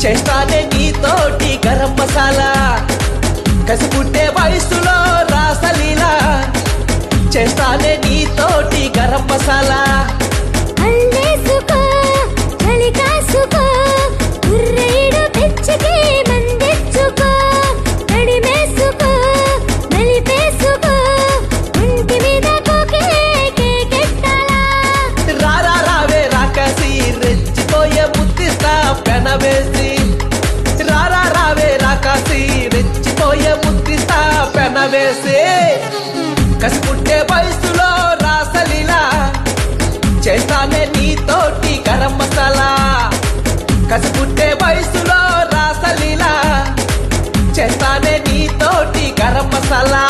చేస్తానే నీతోటి గరం మసాలా కసిపుట్టే వయసులో రాసలీలా చేస్తానే నీతోటి గరం మసాలా అల్లేసుకో చలికాసుకో గుర్రేడు పెచ్చికి మందెచ్చుకో నడిమేసుకో నలిపేసుకో ఒంటి మీద కోకే కేకెట్టాలా రారా రావే రాకాసి రెచ్చిపోయే ముద్దిస్తా పెనవేసి రారా రావే రాకాసి రెచ్చిపోయే ముద్దిస్తా పెనవేసి కసిపుట్టే వయసులో రాసలీలా చేస్తానే నీతోటి గరం మసాలా కసిపుట్టే వయసులో రాసలీలా చేస్తానే నీతోటి గరం మసాలా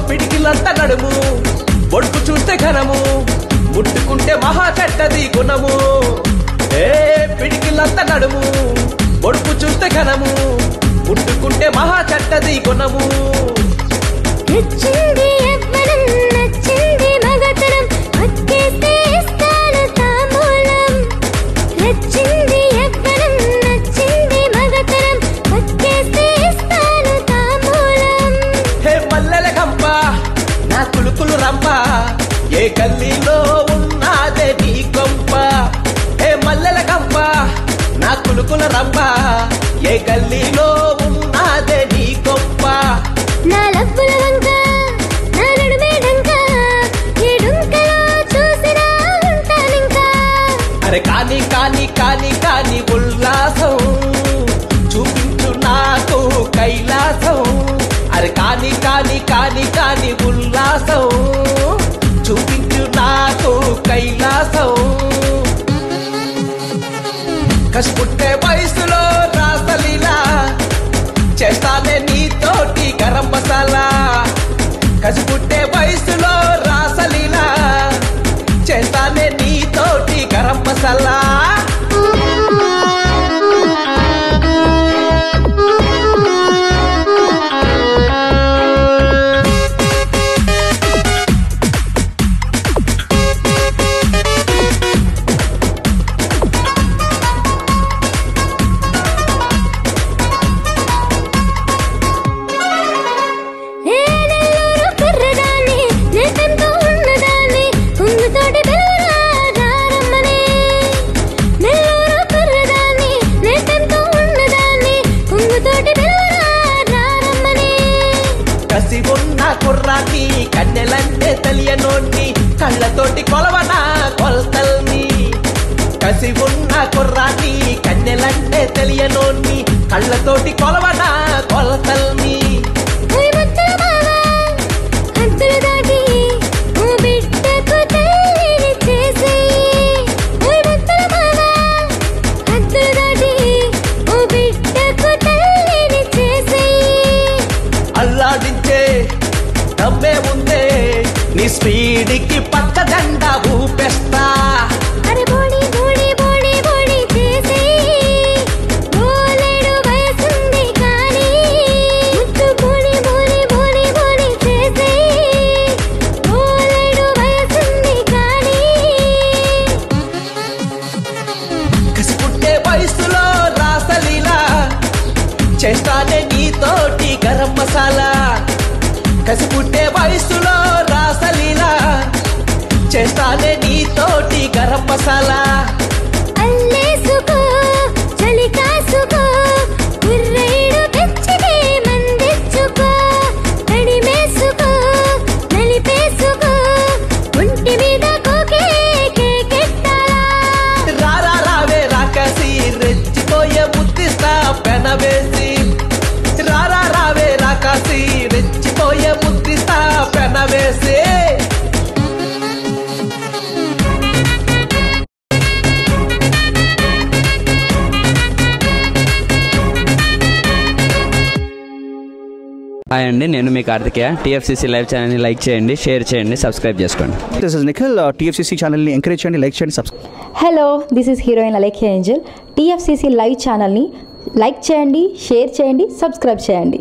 పిడికిలంత నడుము ఒడుపు చూస్తే ఘనము ముట్టుకుంటే మహా చెడ్డది గుణము ఏ పిడికిలంత నడుము ఒడుపు చూస్తే ఘనము ముట్టుకుంటే మహా చెడ్డది గుణము నచ్చింది యవ్వనం నచ్చింది మగతనం అక్కేస్తే ఇస్తాను తాంబూలం నచ్చింది యవ్వనం నచ్చింది మగతనం అక్కేస్తే ఇస్తాను తాంబూలం హే మల్లెల గంప నా కులుకులు రంప ఏ గల్లీలో ఉన్నాదే నీ గొంప హే మల్లెల గంప నా కులుకుల రంప ఏ గల్లీలో ఉన్నాదే నీ గొంప నా లవ్వుల వంక నా నడుమే డంక ఈ డుంకలో చూసినా ఉంటానింకా అరే కాని కాని కాని కాని ఉల్లాసం చూపించు నాకు కైలాసం అరే కాని కాని కాని కాని ఉల్లాసం చూపించు నాకు కైలాసం కసిపుట్టే వయసులో రాసలీలా చేస్తానే నీతోటి గరం మసాలా కసిపుట్టే వయసులో రాసలీలా చేస్తానే నీతోటి గరం మసాలా కసి ఉన్న కుర్రాన్ని కన్నెలంటే తెలియనోన్ని కళ్ళతోటి కొలవనా కొలతల్ని కసి ఉన్న కుర్రాన్ని కన్నెలంటే తెలియనోన్ని కళ్ళతోటి కొలవనా కొలతల్ని అల్లాడించే దమ్మే ఉందే నీ స్పీడ్కి పచ్చజెండా ఊపేస్తా అరే బోడి బోడి బోడి బోడి చేసి బోలేడు వయసుంది కానీ ముద్దు బోడి బోడి బోడి బోడి చేసి బోలేడు వయసుంది కానీ కసిపుట్టే వయసులో రాసలీలా చేస్తానే నీతోటి గరం మసాలా కసిపుట్టే వయసులో రాసలీలా చేస్తానే నీతోటి గరం మసాలా అల్లేసుకో చలికాసుకో గుర్రేడు పెచ్చికి మందెచ్చుకో నడిమేసుకో నలిపేసుకో ఒంటి మీద కోకే కేకెట్టాలా రారా రావే రాకాసి రెచ్చిపోయే ముద్దిస్తా పెనవేసి రారా రావే రాకాసి హాయ్ అండి, నేను మీ కార్తికేయ. టీఎఫ్సీసీ లైవ్ ఛానల్ని లైక్ చేయండి, షేర్ చేయండి, సబ్స్క్రైబ్ చేసుకోండి. This is Nikhil. టీఎఫ్సీసీ ఛానల్ని ఎంకరేజ్ చేయండి, లైక్ చేయండి, subscribe. Hello, this is heroine Alekhya Angel. TFCC live ఛానల్ని లైక్ చేయండి, షేర్ చేయండి, సబ్స్క్రైబ్ చేయండి.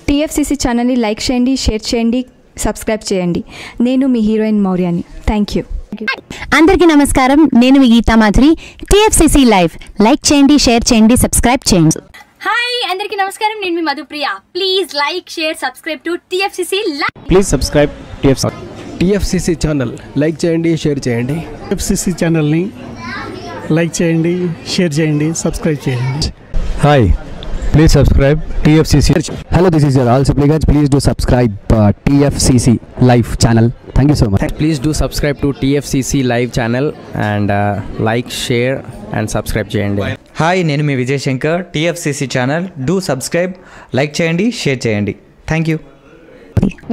టీఎఫ్సీసీ ఛానల్ని లైక్ చేయండి, షేర్ చేయండి, సబ్స్క్రైబ్ చేయండి. నేను మీ హీరోయిన్ మౌర్యాని. Thank you. అందరికీ నమస్కారం, నేను మీ Geetha Madhuri. TFCC live like చేయండి, షేర్ చేయండి, సబ్స్క్రైబ్ చేయండి. హాయ్ అందరికీ నమస్కారం, నేను మీ Madhupriya. Please like, share, subscribe to TFCC live. Please subscribe TFCC channel. Like చేయండి, షేర్ చేయండి. టీఎఫ్సీసీ ఛానల్ని లైక్ చేయండి, షేర్ చేయండి, సబ్స్క్రైబ్ చేయండి. Hi, please subscribe TFCC. Hello, this is your Rahul Sipligunj. Please do subscribe TFCC live channel. Thank you so much. Please do subscribe to TFCC live channel and like, share and subscribe చేయండి. Hi, నేను మీ Vijay Shankar. TFCC channel do subscribe, like చేయండి, share చేయండి. Thank you.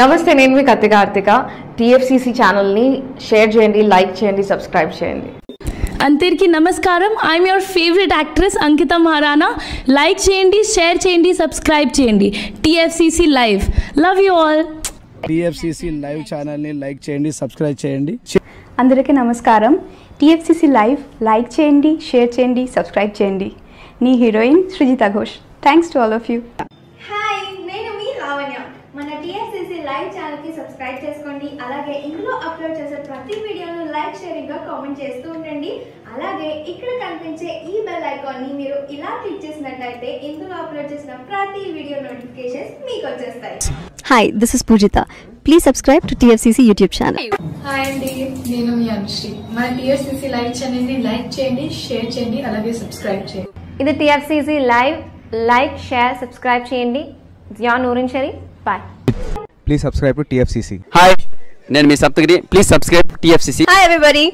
నమస్తే, నేను మీ Karthika. TFCC ఛానల్ని share చేయండి, like చేయండి, సబ్స్క్రైబ్ చేయండి. అందరికీ నమస్కారం, I'm your favourite actress Ankita Maharana. Like చేయండి, షేర్ చేయండి, సబ్స్క్రైబ్ చేయండి. TFCC live. Love you all. TFCC live ఛానల్ని లైక్ చేయండి, సబ్స్క్రైబ్ చేయండి. అందరికీ నమస్కారం. టీఎఫ్సీసీ లైవ్ లైక్ చేయండి, షేర్ చేయండి, సబ్స్క్రైబ్ చేయండి. నీ heroine Srujitha Ghosh. Thanks to all of you. Hi, నేను మీ లావణ్య. మన టీఎఫ్సీసీ లైవ్ ఛానల్కి సబ్స్క్రైబ్ చేసుకోండి. అలాగే ఇందులో అప్లోడ్ చేసే ప్రతి వీడియోను లైక్, షేరింగ్గా కామెంట్ చేస్తూ ఉండండి. అలాగే ఇక్కడ కనిపించే ఈ బెల్ ఐకాన్ని మీరు ఇలా క్లిక్ చేసినట్లయితే ఇందులో అప్లోడ్ చేసిన ప్రతి వీడియో నోటిఫికేషన్స్ మీకు వచ్చేస్తాయి. Hi, this is Pujitha. Please subscribe to TFCC YouTube channel. Hi అండి, నేను మీ అనుశ్రీ. మన టీఎఫ్సీసీ లైవ్ ఛానల్ని లైక్ చేయండి, షేర్ చేయండి, అలాగే సబ్స్క్రైబ్ చేయండి. ఇది TFCC live. Like, share, subscribe చేయండి. Zia Noorin Shari. Bye. Please subscribe to TFCC. Hi, నేను మీ Saptagiri. Please subscribe TFCC. Hi everybody,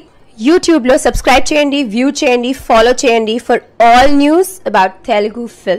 యూట్యూబ్లో సబ్స్క్రైబ్ చేయండి, వ్యూ చేయండి, ఫాలో చేయండి for all news about Telugu film.